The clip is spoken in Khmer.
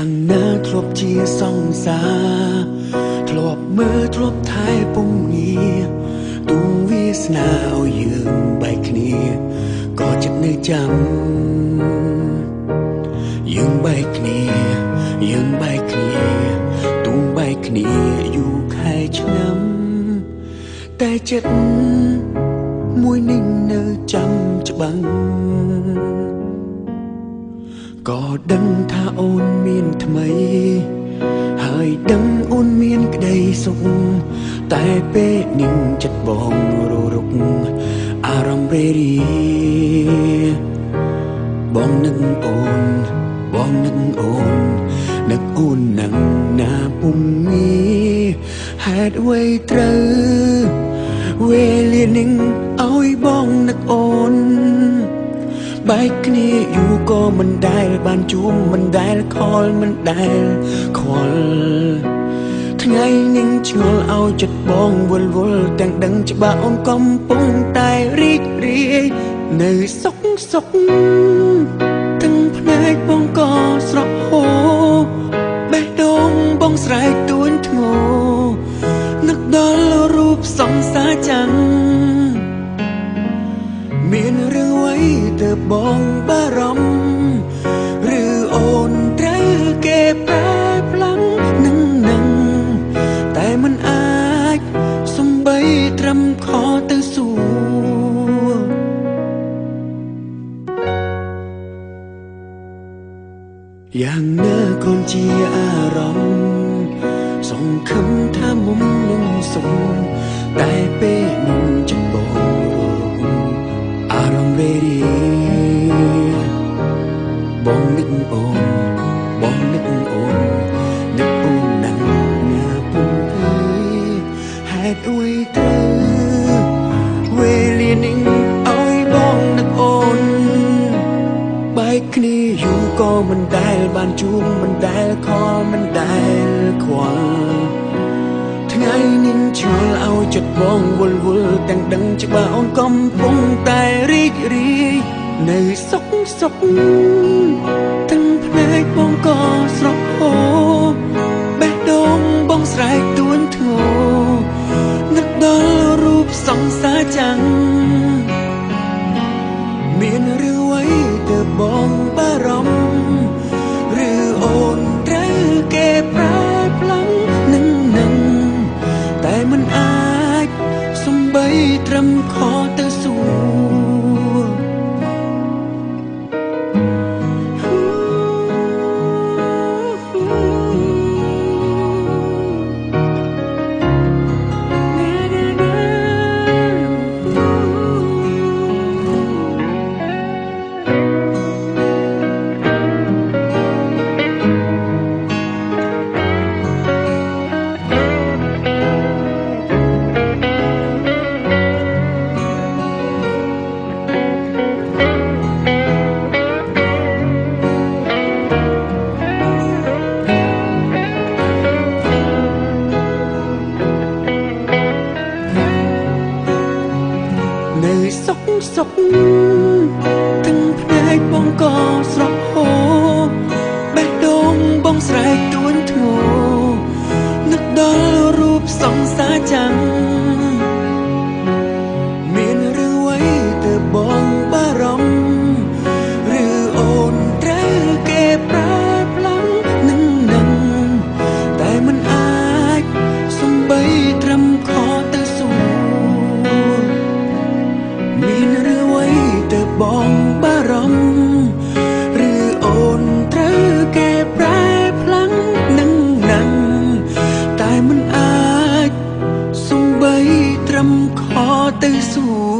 យ៉ាងណាធ្លាប់ជាសង្សារធ្លាប់មើលធ្លាប់ថែពុំងារទូវាសនាឲ្យយើងបែកគ្នាក៏ចិត្តនៅចាំយើងបែកគ្នាទូបែកគ្នាយូរខែឆ្នាំតែចិត្តមួយនឹងនៅចាំច្បាំងក៏ដឹងថាអូនមានថ្មីហើយដឹងអូនមានក្តីសុខតែពេលនឹងចិត្តបងររុកអារម្មណ៍រេរីបងនឹកអូននឹកអូននឹងណាពុំមានហេតុអ្វីត្រូវវេលានឹងឲ្យបងនឹកអូនបែកគ្នាយូរក៏មិនដែលបានជួបមិនដែលខលមិនដែលខ្វល់ថ្ងៃនឹងឆ្ងល់ឲ្យចិត្តបងវល់ទាំងដឹងច្បាស់អូនកំពុងតែរីករាយនៅសុខទាំងភ្នែកបងក៏ស្រក់ហូរបេះដូងបងស្រែកទួញធ្ងោនឹកដល់រូបសង្សារចាំងមានរឿងអ្វីទៅបងបារម្ភឬអូនត្រូវគេប្រែផ្លាំងនឹងតែមិនអាចសំបីត្រឹមខទៅសួរយ៉ាងណាក៏ជាអារម្មណ៍សង្ឃឹមថាមុំនឹងសុខតែពេលនឹងចិត្តបងអារម្មណ៍រេរីបងនឹកអូននឹកអូនណាស់ណាពុំអើយហេតុអ្វីត្រូវវេលានឹងឲ្យបងនឹកអូនបែកគ្នាយូរក៏មិនដែលបានជួបមិនដែលខលមិនដែលខ្វល់ថ្ងៃនឹងឆ្ងល់ឲ្យចិត្តបងវល់ទាំងដឹងច្បាស់អូនកំពុងតែរីករាយនៅសុខទាំងភ្នែកបងក៏ស្រក់ហូរបេះដូងបងស្រែកទួញធ្ងោនឹកដល់រូបសង្សារចាំងមានរឿងអ្វីទៅបងបារម្ភឬអូនត្រូវគេប្រែផ្លាំងនឹងតែមិនអាចសំបីត្រឹមខទៅសួរនៅសុខទាំងភ្នែកបងក៏ស្រក់ហូរបេះដូងបងស្រែកទួញធ្ងោនឹកដល់រូបសង្សារចាំងមានរឿងអ្វីទៅបងបារម្ភឬអូនត្រូវគេប្រែផ្លាំងនឹងតែមិនអាចសំបីត្រឹមខទៅសួរមានរឿងអ្វីទៅបងបារម្ភឬអូនត្រូវគេប្រែផ្លាំងនឹងតែមិនអាចសំបីត្រឹមខទៅសួរ